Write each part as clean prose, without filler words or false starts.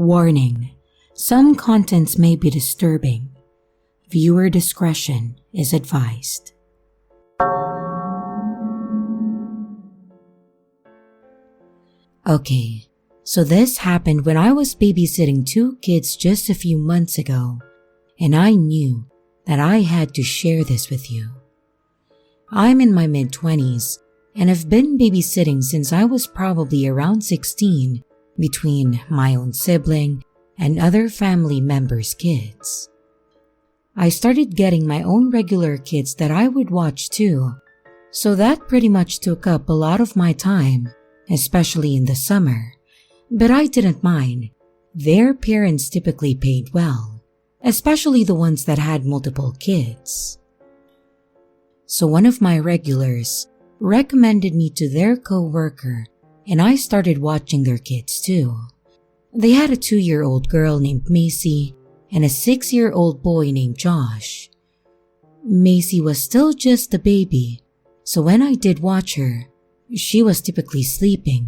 Warning: some contents may be disturbing. Viewer discretion is advised. Okay, so this happened when I was babysitting 2 kids just a few months ago, and I knew that I had to share this with you. I'm in my mid-20s and have been babysitting since I was probably around 16 between my own sibling and other family members' kids. I started getting my own regular kids that I would watch too, so that pretty much took up a lot of my time, especially in the summer. But I didn't mind. Their parents typically paid well, especially the ones that had multiple kids. So one of my regulars recommended me to their co-worker, and I started watching their kids too. They had a 2-year-old girl named Macy and a 6-year-old boy named Josh. Macy was still just a baby, so when I did watch her, she was typically sleeping.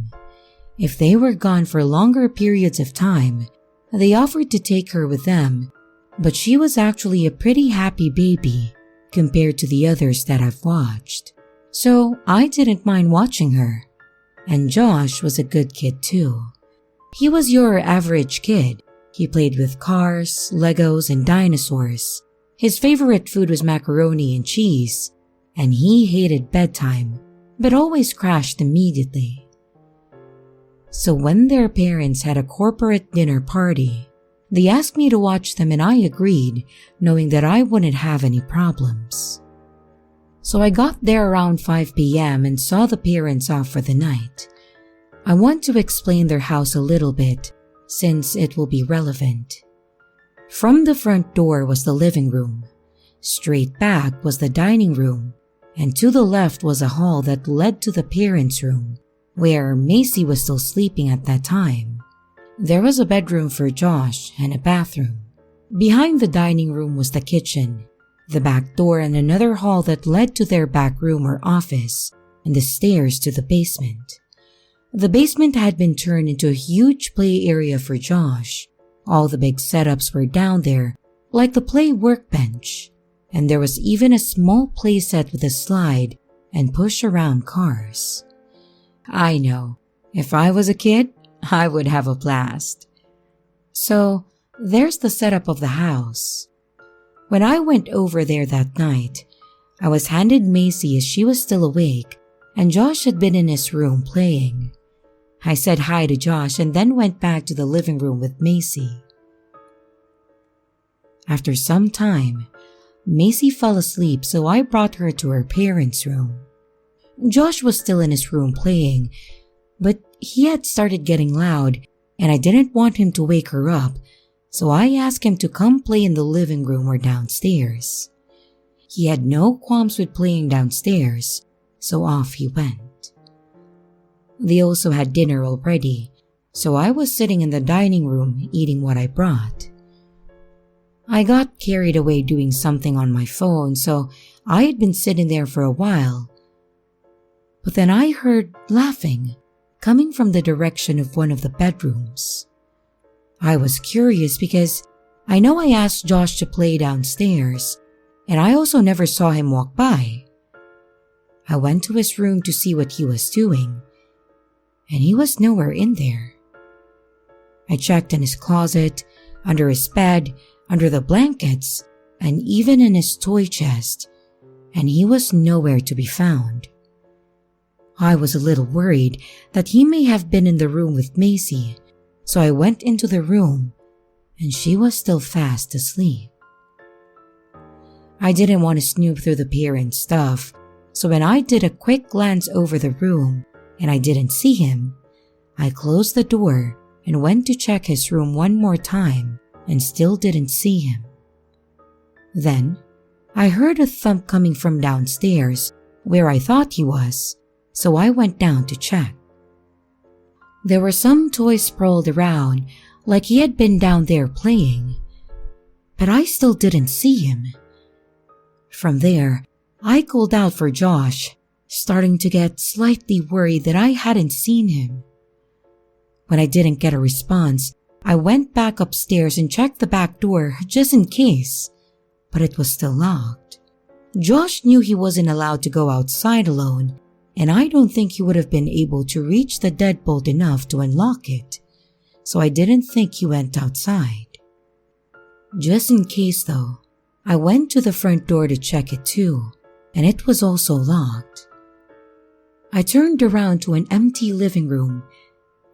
If they were gone for longer periods of time, they offered to take her with them, but she was actually a pretty happy baby compared to the others that I've watched. So I didn't mind watching her. And Josh was a good kid too. He was your average kid. He played with cars, Legos, and dinosaurs. His favorite food was macaroni and cheese, and he hated bedtime, but always crashed immediately. So when their parents had a corporate dinner party, they asked me to watch them and I agreed, knowing that I wouldn't have any problems. So I got there around 5 p.m. and saw the parents off for the night. I want to explain their house a little bit, since it will be relevant. From the front door was the living room. Straight back was the dining room, and to the left was a hall that led to the parents' room, where Macy was still sleeping at that time. There was a bedroom for Josh and a bathroom. Behind the dining room was the kitchen, the back door, and another hall that led to their back room or office, and the stairs to the basement. The basement had been turned into a huge play area for Josh. All the big setups were down there, like the play workbench, and there was even a small play set with a slide and push-around cars. I know, if I was a kid, I would have a blast. So, there's the setup of the house. When I went over there that night, I was handed Macy as she was still awake, and Josh had been in his room playing. I said hi to Josh and then went back to the living room with Macy. After some time, Macy fell asleep, so I brought her to her parents' room. Josh was still in his room playing, but he had started getting loud and I didn't want him to wake her up, so I asked him to come play in the living room or downstairs. He had no qualms with playing downstairs, so off he went. They also had dinner already, so I was sitting in the dining room eating what I brought. I got carried away doing something on my phone, so I had been sitting there for a while. But then I heard laughing coming from the direction of one of the bedrooms. I was curious because I know I asked Josh to play downstairs, and I also never saw him walk by. I went to his room to see what he was doing, and he was nowhere in there. I checked in his closet, under his bed, under the blankets, and even in his toy chest, and he was nowhere to be found. I was a little worried that he may have been in the room with Macy, so I went into the room, and she was still fast asleep. I didn't want to snoop through the parents' stuff, so when I did a quick glance over the room, and I didn't see him, I closed the door and went to check his room one more time and still didn't see him. Then, I heard a thump coming from downstairs where I thought he was, so I went down to check. There were some toys sprawled around like he had been down there playing, but I still didn't see him. From there, I called out for Josh, starting to get slightly worried that I hadn't seen him. When I didn't get a response, I went back upstairs and checked the back door just in case, but it was still locked. Josh knew he wasn't allowed to go outside alone, and I don't think he would have been able to reach the deadbolt enough to unlock it, so I didn't think he went outside. Just in case though, I went to the front door to check it too, and it was also locked. I turned around to an empty living room,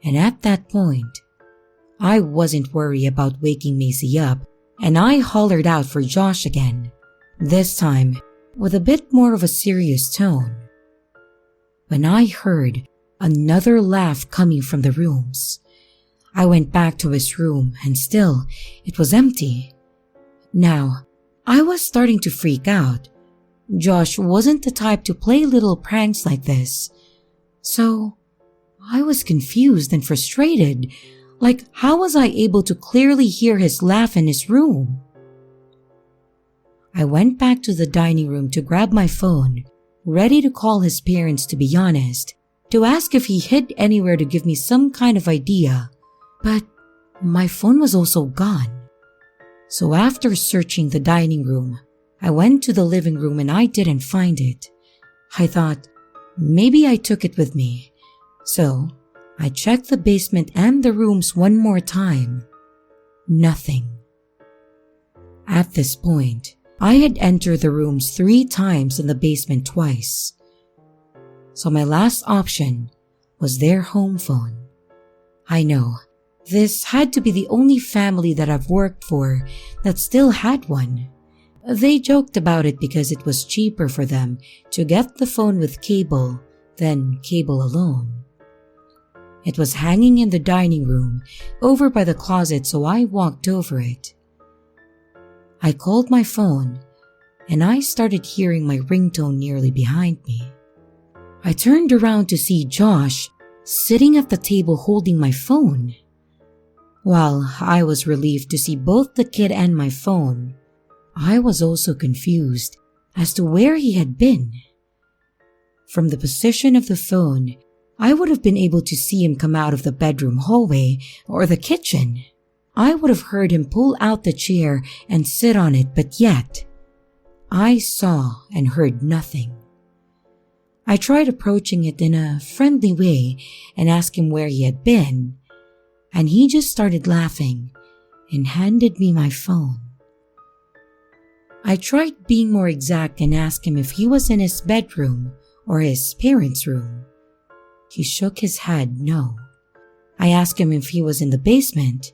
and at that point, I wasn't worried about waking Macy up, and I hollered out for Josh again, this time with a bit more of a serious tone. When I heard another laugh coming from the rooms, I went back to his room and still, it was empty. Now, I was starting to freak out. Josh wasn't the type to play little pranks like this, so I was confused and frustrated. Like, how was I able to clearly hear his laugh in his room? I went back to the dining room to grab my phone, ready to call his parents to be honest, to ask if he hid anywhere to give me some kind of idea, but my phone was also gone. So after searching the dining room, I went to the living room and I didn't find it. I thought, maybe I took it with me. So I checked the basement and the rooms one more time. Nothing. At this point, I had entered the rooms 3 times and the basement twice. So my last option was their home phone. I know, this had to be the only family that I've worked for that still had one. They joked about it because it was cheaper for them to get the phone with cable than cable alone. It was hanging in the dining room over by the closet, so I walked over it. I called my phone and I started hearing my ringtone nearly behind me. I turned around to see Josh sitting at the table holding my phone. While I was relieved to see both the kid and my phone, I was also confused as to where he had been. From the position of the phone, I would have been able to see him come out of the bedroom hallway or the kitchen. I would have heard him pull out the chair and sit on it, but yet, I saw and heard nothing. I tried approaching it in a friendly way and asked him where he had been, and he just started laughing and handed me my phone. I tried being more exact and asked him if he was in his bedroom or his parents' room. He shook his head no. I asked him if he was in the basement.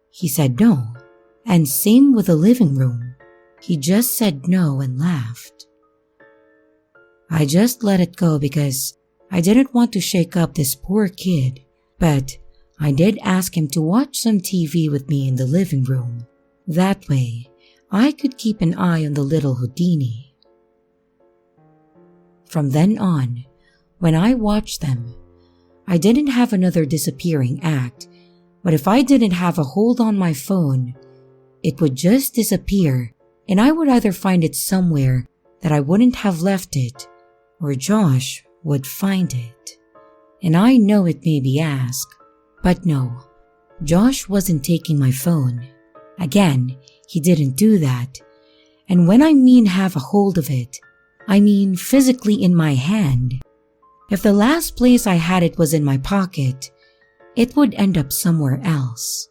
He said no. And same with the living room. He just said no and laughed. I just let it go because I didn't want to shake up this poor kid, but I did ask him to watch some TV with me in the living room. That way, I could keep an eye on the little Houdini. From then on, when I watched them, I didn't have another disappearing act, but if I didn't have a hold on my phone, it would just disappear and I would either find it somewhere that I wouldn't have left it, or Josh would find it. And I know it may be asked, but no, Josh wasn't taking my phone. Again, he didn't do that. And when I mean have a hold of it, I mean physically in my hand. If the last place I had it was in my pocket, it would end up somewhere else.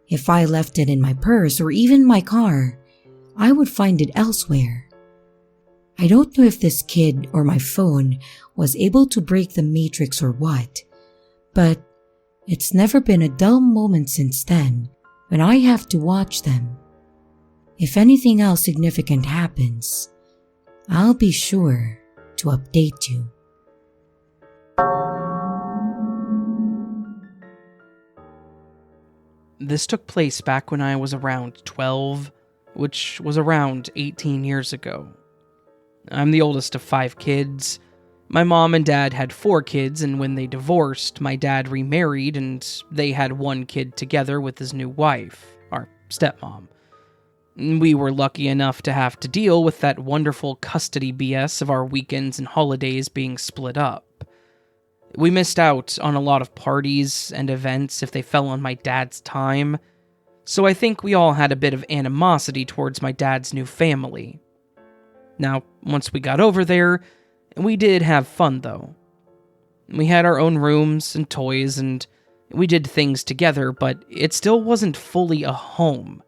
If I left it in my purse or even my car, I would find it elsewhere. I don't know if this kid or my phone was able to break the matrix or what, but it's never been a dull moment since then when I have to watch them. If anything else significant happens, I'll be sure to update you. This took place back when I was around 12, which was around 18 years ago. I'm the oldest of 5 kids. My mom and dad had 4 kids, and when they divorced, my dad remarried and they had 1 kid together with his new wife, our stepmom. We were lucky enough to have to deal with that wonderful custody BS of our weekends and holidays being split up. We missed out on a lot of parties and events if they fell on my dad's time, So I think we all had a bit of animosity towards my dad's new family. Now, once we got over there, we did have fun though. We had our own rooms and toys and we did things together, but it still wasn't fully a home.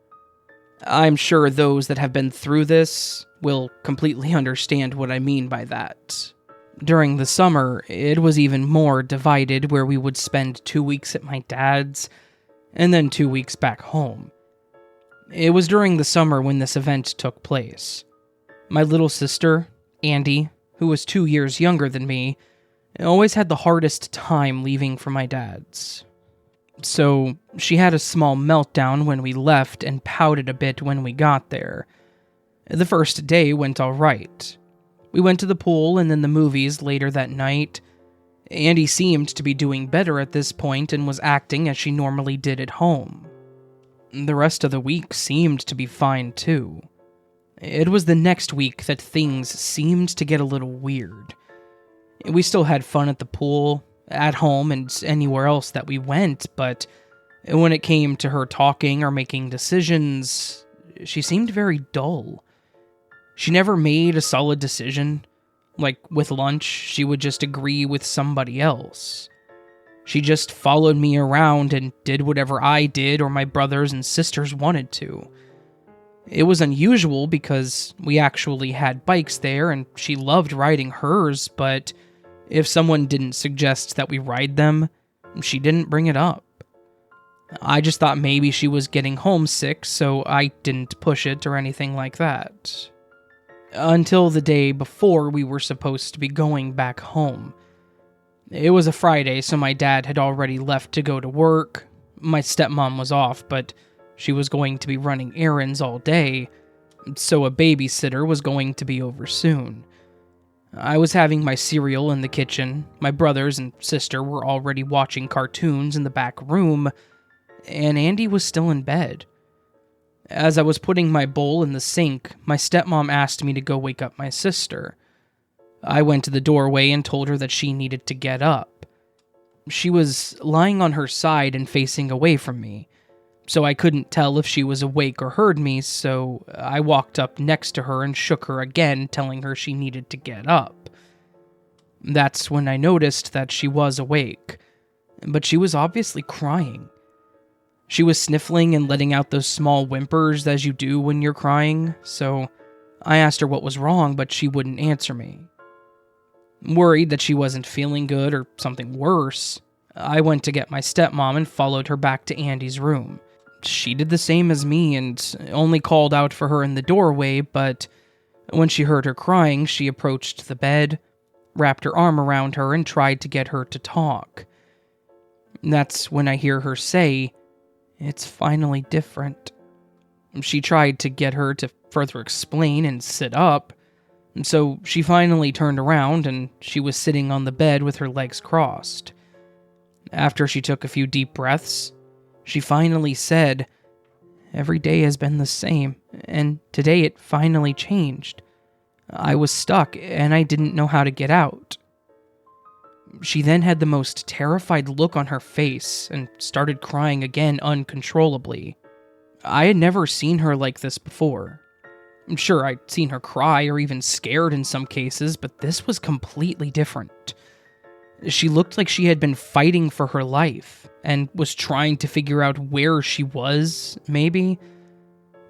I'm sure those that have been through this will completely understand what I mean by that. During the summer, it was even more divided, where we would spend 2 weeks at my dad's and then 2 weeks back home. It was during the summer when this event took place. My little sister, Andy, who was 2 years younger than me, always had the hardest time leaving for my dad's. So she had a small meltdown when we left and pouted a bit when we got there. The first day went all right. We went to the pool and then the movies later that night. Andy seemed to be doing better at this point and was acting as she normally did at home. The rest of the week seemed to be fine too. It was the next week that things seemed to get a little weird. We still had fun at the pool, at home, and anywhere else that we went, but when it came to her talking or making decisions, she seemed very dull. She never made a solid decision. Like with lunch, she would just agree with somebody else. She just followed me around and did whatever I did or my brothers and sisters wanted to. It was unusual because we actually had bikes there and she loved riding hers, but if someone didn't suggest that we ride them, she didn't bring it up. I just thought maybe she was getting homesick, so I didn't push it or anything like that. Until the day before we were supposed to be going back home. It was a Friday, so my dad had already left to go to work. My stepmom was off, but she was going to be running errands all day, so a babysitter was going to be over soon. I was having my cereal in the kitchen, my brothers and sister were already watching cartoons in the back room, and Andy was still in bed. As I was putting my bowl in the sink, my stepmom asked me to go wake up my sister. I went to the doorway and told her that she needed to get up. She was lying on her side and facing away from me, so I couldn't tell if she was awake or heard me, so I walked up next to her and shook her again, telling her she needed to get up. That's when I noticed that she was awake, but she was obviously crying. She was sniffling and letting out those small whimpers as you do when you're crying, so I asked her what was wrong, but she wouldn't answer me. Worried that she wasn't feeling good or something worse, I went to get my stepmom and followed her back to Andy's room. She did the same as me and only called out for her in the doorway, but when she heard her crying, she approached the bed, wrapped her arm around her, and tried to get her to talk. That's when I hear her say, "It's finally different." She tried to get her to further explain and sit up, and so she finally turned around and she was sitting on the bed with her legs crossed. After she took a few deep breaths, she finally said, "Every day has been the same, and today it finally changed. I was stuck and I didn't know how to get out." She then had the most terrified look on her face and started crying again uncontrollably. I had never seen her like this before. I'm sure I'd seen her cry or even scared in some cases, but this was completely different. She looked like she had been fighting for her life and was trying to figure out where she was, maybe.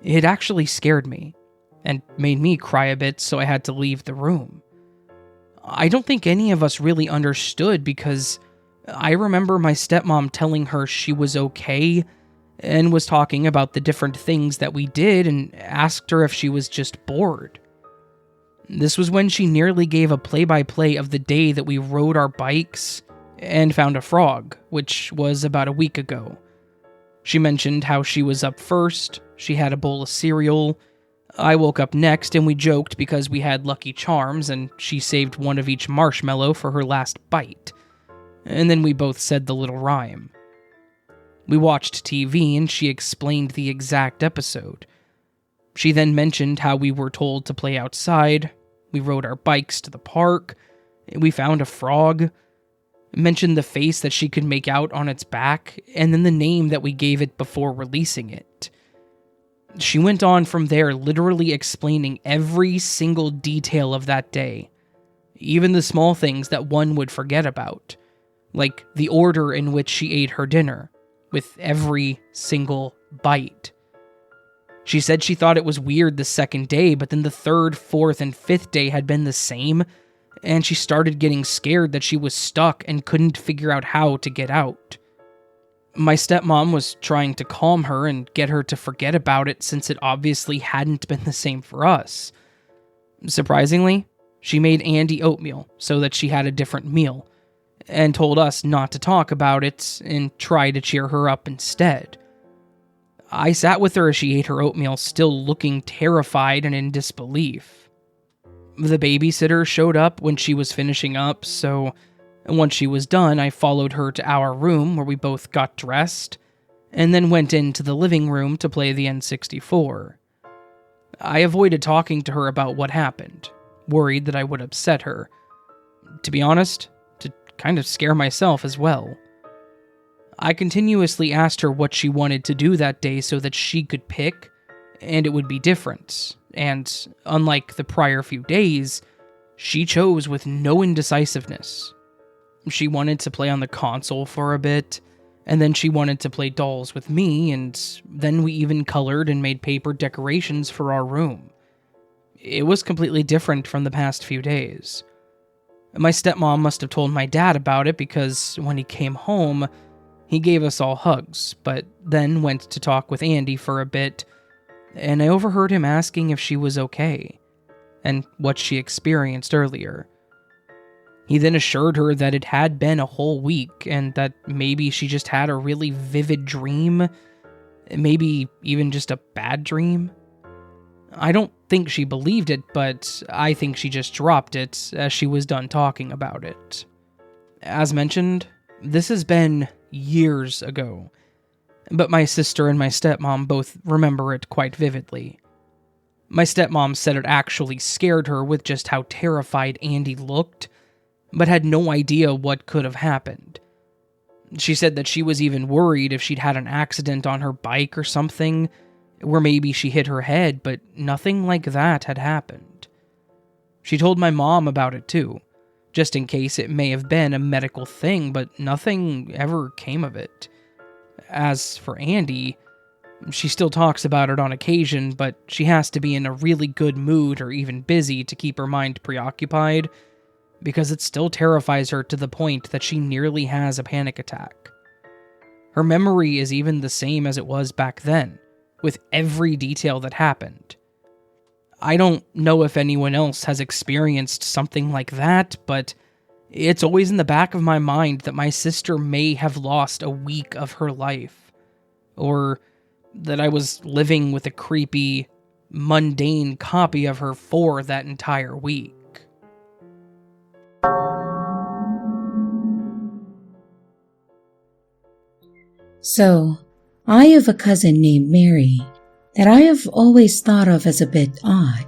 It actually scared me and made me cry a bit, so I had to leave the room. I don't think any of us really understood because I remember my stepmom telling her she was okay and was talking about the different things that we did and asked her if she was just bored. This was when she nearly gave a play-by-play of the day that we rode our bikes and found a frog, which was about a week ago. She mentioned how she was up first, she had a bowl of cereal. I woke up next and we joked because we had Lucky Charms and she saved one of each marshmallow for her last bite. And then we both said the little rhyme. We watched TV and she explained the exact episode. She then mentioned how we were told to play outside, we rode our bikes to the park, we found a frog. mentioned the face that she could make out on its back, and then the name that we gave it before releasing it. She went on from there, literally explaining every single detail of that day, even the small things that one would forget about, like the order in which she ate her dinner, with every single bite. She said she thought it was weird the second day, but then the third, fourth, and fifth day had been the same, and she started getting scared that she was stuck and couldn't figure out how to get out. My stepmom was trying to calm her and get her to forget about it since it obviously hadn't been the same for us. Surprisingly, she made Andy oatmeal so that she had a different meal, and told us not to talk about it and try to cheer her up instead. I sat with her as she ate her oatmeal, still looking terrified and in disbelief. The babysitter showed up when she was finishing up, so once she was done, I followed her to our room where we both got dressed, and then went into the living room to play the N64. I avoided talking to her about what happened, worried that I would upset her. To be honest, to kind of scare myself as well. I continuously asked her what she wanted to do that day so that she could pick, and it would be different. And unlike the prior few days, she chose with no indecisiveness. She wanted to play on the console for a bit, and then she wanted to play dolls with me, and then we even colored and made paper decorations for our room. It was completely different from the past few days. My stepmom must have told my dad about it because when he came home, he gave us all hugs, but then went to talk with Andy for a bit, and I overheard him asking if she was okay, and what she experienced earlier. He then assured her that it had been a whole week, and that maybe she just had a really vivid dream, maybe even just a bad dream. I don't think she believed it, but I think she just dropped it as she was done talking about it. As mentioned, this has been years ago, but my sister and my stepmom both remember it quite vividly. My stepmom said it actually scared her with just how terrified Andy looked, but had no idea what could have happened. She said that she was even worried if she'd had an accident on her bike or something, where maybe she hit her head, but nothing like that had happened. She told my mom about it too, just in case it may have been a medical thing, but nothing ever came of it. As for Andy, she still talks about it on occasion, but she has to be in a really good mood or even busy to keep her mind preoccupied, because it still terrifies her to the point that she nearly has a panic attack. Her memory is even the same as it was back then, with every detail that happened. I don't know if anyone else has experienced something like that, but it's always in the back of my mind that my sister may have lost a week of her life, or that I was living with a creepy, mundane copy of her for that entire week. So, I have a cousin named Mary that I have always thought of as a bit odd.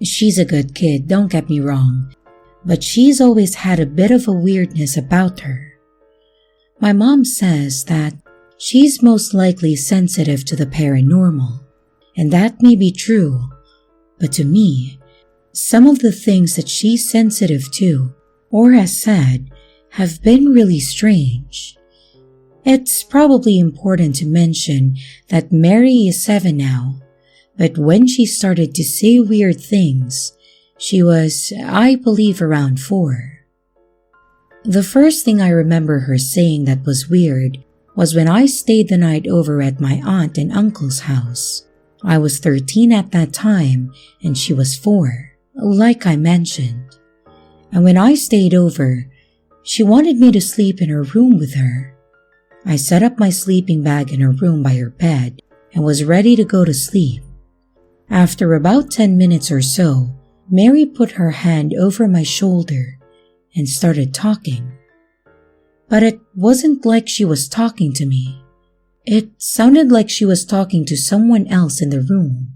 She's a good kid, don't get me wrong, but she's always had a bit of a weirdness about her. My mom says that she's most likely sensitive to the paranormal, and that may be true, but to me, some of the things that she's sensitive to, or has said, have been really strange. It's probably important to mention that Mary is 7 now, but when she started to say weird things, she was, I believe, around 4. The first thing I remember her saying that was weird was when I stayed the night over at my aunt and uncle's house. I was 13 at that time and she was 4, like I mentioned. And when I stayed over, she wanted me to sleep in her room with her. I set up my sleeping bag in her room by her bed and was ready to go to sleep. After about 10 minutes or so, Mary put her hand over my shoulder and started talking. But it wasn't like she was talking to me. It sounded like she was talking to someone else in the room.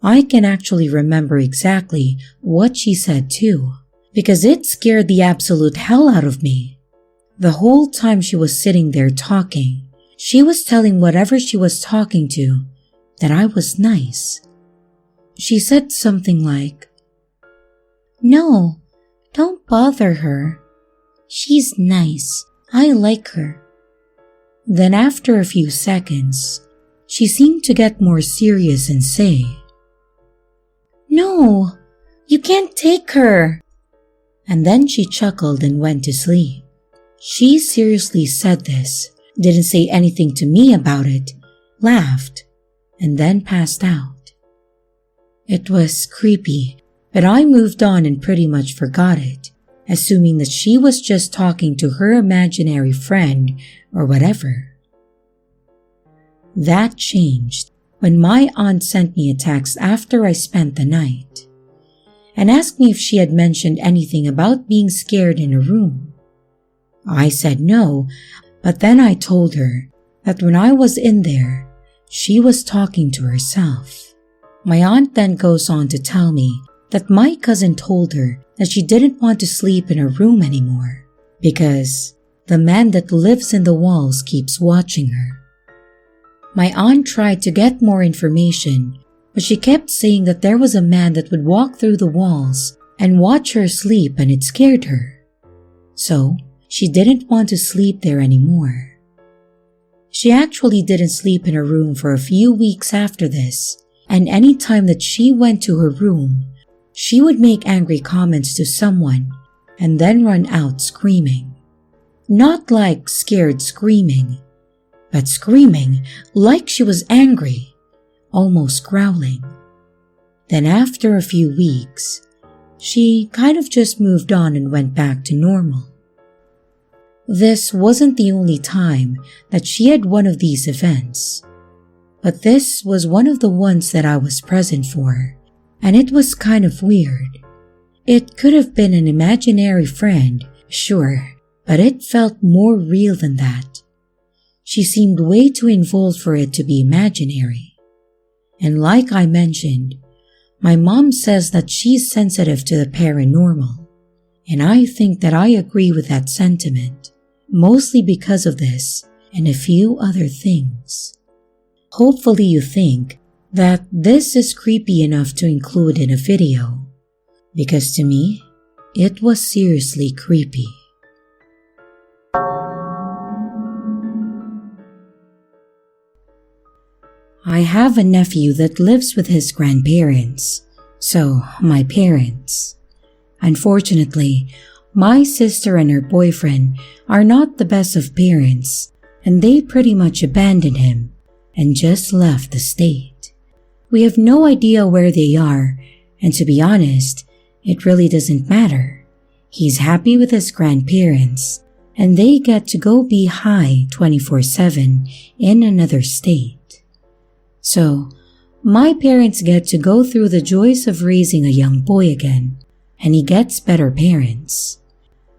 I can actually remember exactly what she said too, because it scared the absolute hell out of me. The whole time she was sitting there talking, she was telling whatever she was talking to that I was nice. She said something like, "No, don't bother her. She's nice. I like her." Then after a few seconds, she seemed to get more serious and say, "No, you can't take her." And then she chuckled and went to sleep. She seriously said this, didn't say anything to me about it, laughed, and then passed out. It was creepy, but I moved on and pretty much forgot it, assuming that she was just talking to her imaginary friend or whatever. That changed when my aunt sent me a text after I spent the night and asked me if she had mentioned anything about being scared in a room. I said no, but then I told her that when I was in there, she was talking to herself. My aunt then goes on to tell me that my cousin told her that she didn't want to sleep in her room anymore because the man that lives in the walls keeps watching her. My aunt tried to get more information, but she kept saying that there was a man that would walk through the walls and watch her sleep, and it scared her. So she didn't want to sleep there anymore. She actually didn't sleep in her room for a few weeks after this, and any time that she went to her room, she would make angry comments to someone and then run out screaming. Not like scared screaming, but screaming like she was angry, almost growling. Then after a few weeks, she kind of just moved on and went back to normal. This wasn't the only time that she had one of these events, but this was one of the ones that I was present for, and it was kind of weird. It could have been an imaginary friend, sure, but it felt more real than that. She seemed way too involved for it to be imaginary. And like I mentioned, my mom says that she's sensitive to the paranormal, and I think that I agree with that sentiment, mostly because of this and a few other things. Hopefully you think that this is creepy enough to include in a video, because to me, it was seriously creepy. I have a nephew that lives with his grandparents, so my parents. Unfortunately, my sister and her boyfriend are not the best of parents, and they pretty much abandoned him and just left the state. We have no idea where they are, and to be honest, it really doesn't matter. He's happy with his grandparents, and they get to go be high 24/7 in another state. So, my parents get to go through the joys of raising a young boy again, and he gets better parents.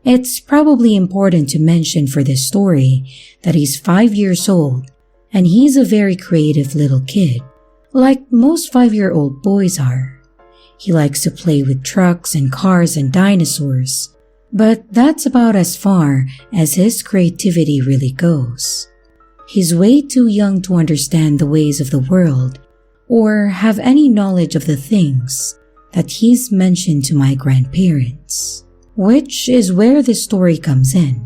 It's probably important to mention for this story that he's 5 years old, and he's a very creative little kid, like most 5-year-old boys are. He likes to play with trucks and cars and dinosaurs, but that's about as far as his creativity really goes. He's way too young to understand the ways of the world or have any knowledge of the things that he's mentioned to my grandparents, which is where this story comes in.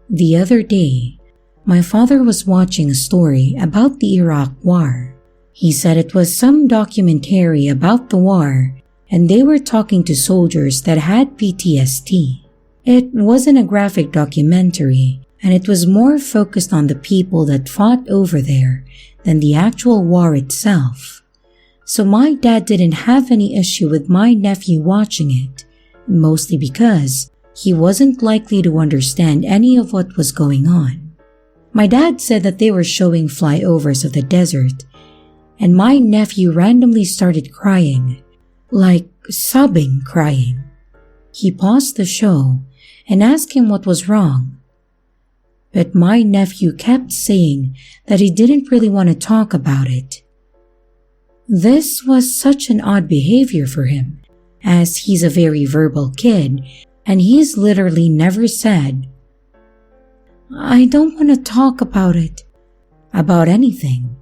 The other day, my father was watching a story about the Iraq War. He said it was some documentary about the war, and they were talking to soldiers that had PTSD. It wasn't a graphic documentary, and it was more focused on the people that fought over there than the actual war itself. So my dad didn't have any issue with my nephew watching it, mostly because he wasn't likely to understand any of what was going on. My dad said that they were showing flyovers of the desert, and my nephew randomly started crying, like sobbing crying. He paused the show and asked him what was wrong. But my nephew kept saying that he didn't really want to talk about it. This was such an odd behavior for him, as he's a very verbal kid, and he's literally never said, I don't want to talk about it. About anything.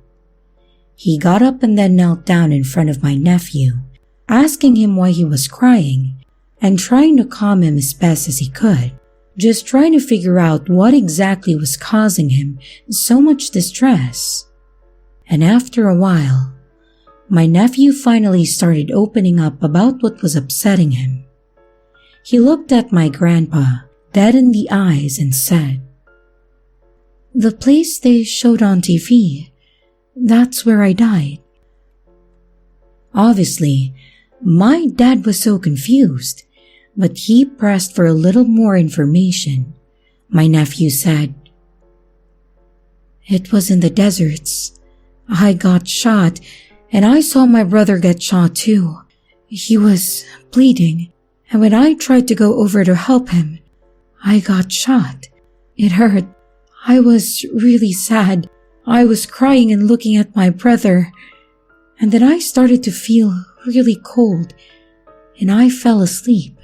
He got up and then knelt down in front of my nephew, asking him why he was crying and trying to calm him as best as he could, just trying to figure out what exactly was causing him so much distress. And after a while, my nephew finally started opening up about what was upsetting him. He looked at my grandpa dead in the eyes and said, "The place they showed on TV, that's where I died." Obviously, my dad was so confused, but he pressed for a little more information. My nephew said, "It was in the deserts. I got shot, and I saw my brother get shot too. He was bleeding, and when I tried to go over to help him, I got shot. It hurt. I was really sad. I was crying and looking at my brother, and then I started to feel really cold, and I fell asleep."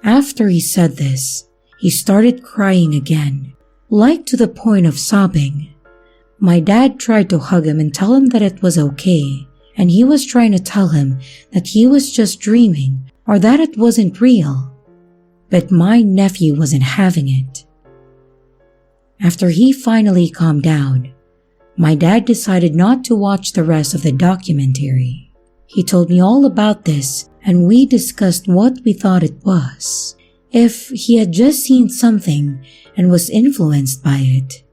After he said this, he started crying again, like to the point of sobbing. My dad tried to hug him and tell him that it was okay, and he was trying to tell him that he was just dreaming or that it wasn't real. But my nephew wasn't having it. After he finally calmed down, my dad decided not to watch the rest of the documentary. He told me all about this, and we discussed what we thought it was, if he had just seen something and was influenced by it.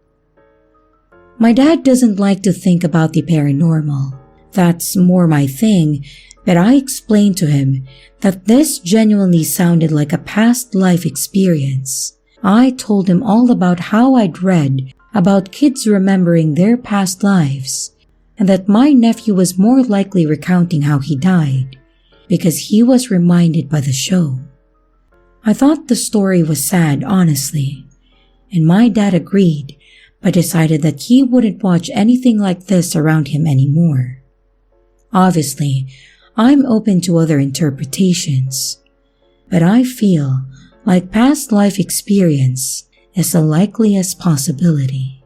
My dad doesn't like to think about the paranormal. That's more my thing, but I explained to him that this genuinely sounded like a past life experience. I told him all about how I'd read about kids remembering their past lives, and that my nephew was more likely recounting how he died, because he was reminded by the show. I thought the story was sad, honestly, and my dad agreed, but decided that he wouldn't watch anything like this around him anymore. Obviously, I'm open to other interpretations, but I feel like past life experience is the likeliest possibility.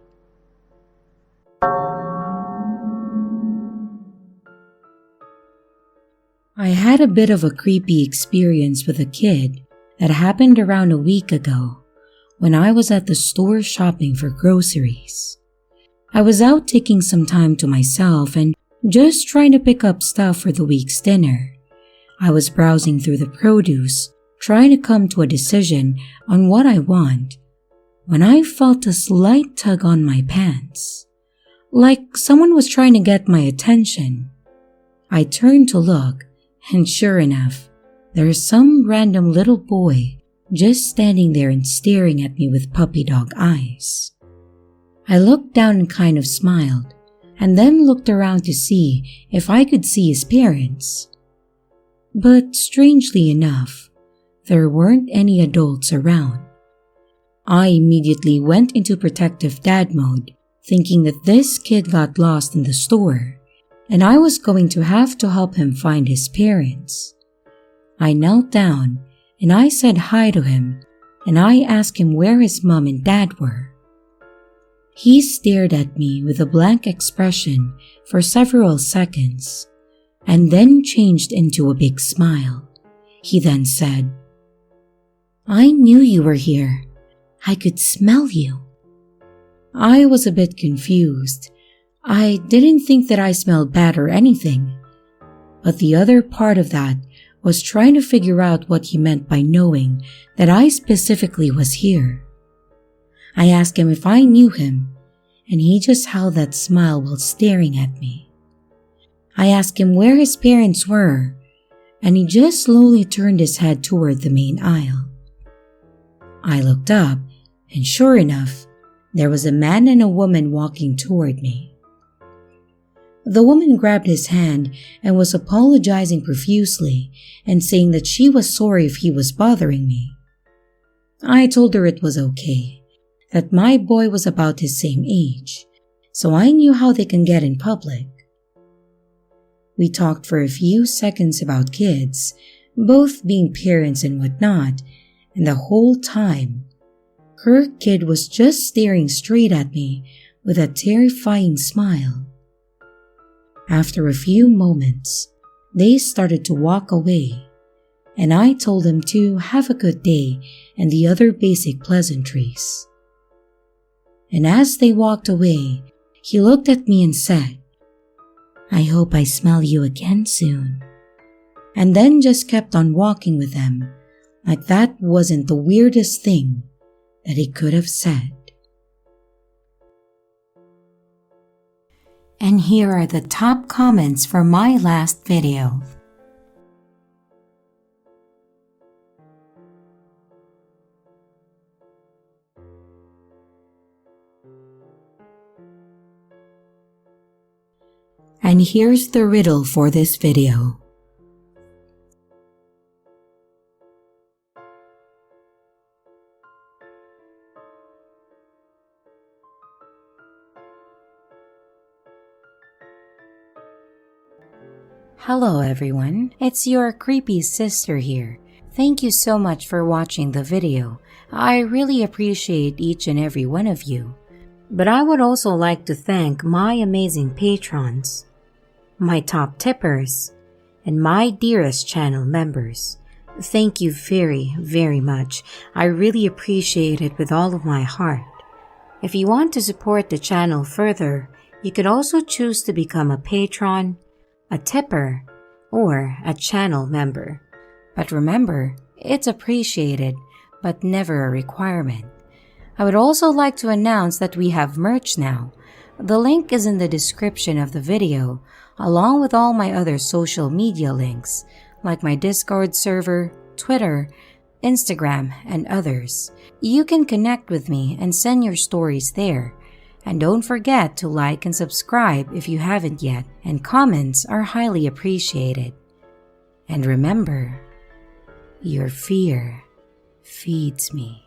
I had a bit of a creepy experience with a kid that happened around a week ago when I was at the store shopping for groceries. I was out taking some time to myself and just trying to pick up stuff for the week's dinner. I was browsing through the produce, trying to come to a decision on what I want, when I felt a slight tug on my pants, like someone was trying to get my attention. I turned to look, and sure enough, there's some random little boy just standing there and staring at me with puppy dog eyes. I looked down and kind of smiled, and then looked around to see if I could see his parents. But strangely enough, there weren't any adults around. I immediately went into protective dad mode, thinking that this kid got lost in the store, and I was going to have to help him find his parents. I knelt down and I said hi to him, and I asked him where his mom and dad were. He stared at me with a blank expression for several seconds, and then changed into a big smile. He then said, "I knew you were here. I could smell you." I was a bit confused. I didn't think that I smelled bad or anything, but the other part of that was trying to figure out what he meant by knowing that I specifically was here. I asked him if I knew him, and he just held that smile while staring at me. I asked him where his parents were, and he just slowly turned his head toward the main aisle. I looked up, and sure enough, there was a man and a woman walking toward me. The woman grabbed his hand and was apologizing profusely and saying that she was sorry if he was bothering me. I told her it was okay, that my boy was about his same age, so I knew how they can get in public. We talked for a few seconds about kids, both being parents and whatnot, and the whole time, Her kid was just staring straight at me with a terrifying smile. After a few moments, they started to walk away, and I told them to have a good day and the other basic pleasantries. And as they walked away, he looked at me and said, "I hope I smell you again soon," and then just kept on walking with them like that wasn't the weirdest thing that he could have said. And here are the top comments for my last video. And here's the riddle for this video. Hello everyone, it's your creepy sister here. Thank you so much for watching the video. I really appreciate each and every one of you. But I would also like to thank my amazing patrons, my top tippers, and my dearest channel members. Thank you very, very much. I really appreciate it with all of my heart. If you want to support the channel further, you could also choose to become a patron, a tipper, or a channel member. But remember, it's appreciated, but never a requirement. I would also like to announce that we have merch now. The link is in the description of the video, along with all my other social media links, like my Discord server, Twitter, Instagram, and others. You can connect with me and send your stories there. And don't forget to like and subscribe if you haven't yet, and comments are highly appreciated. And remember, your fear feeds me.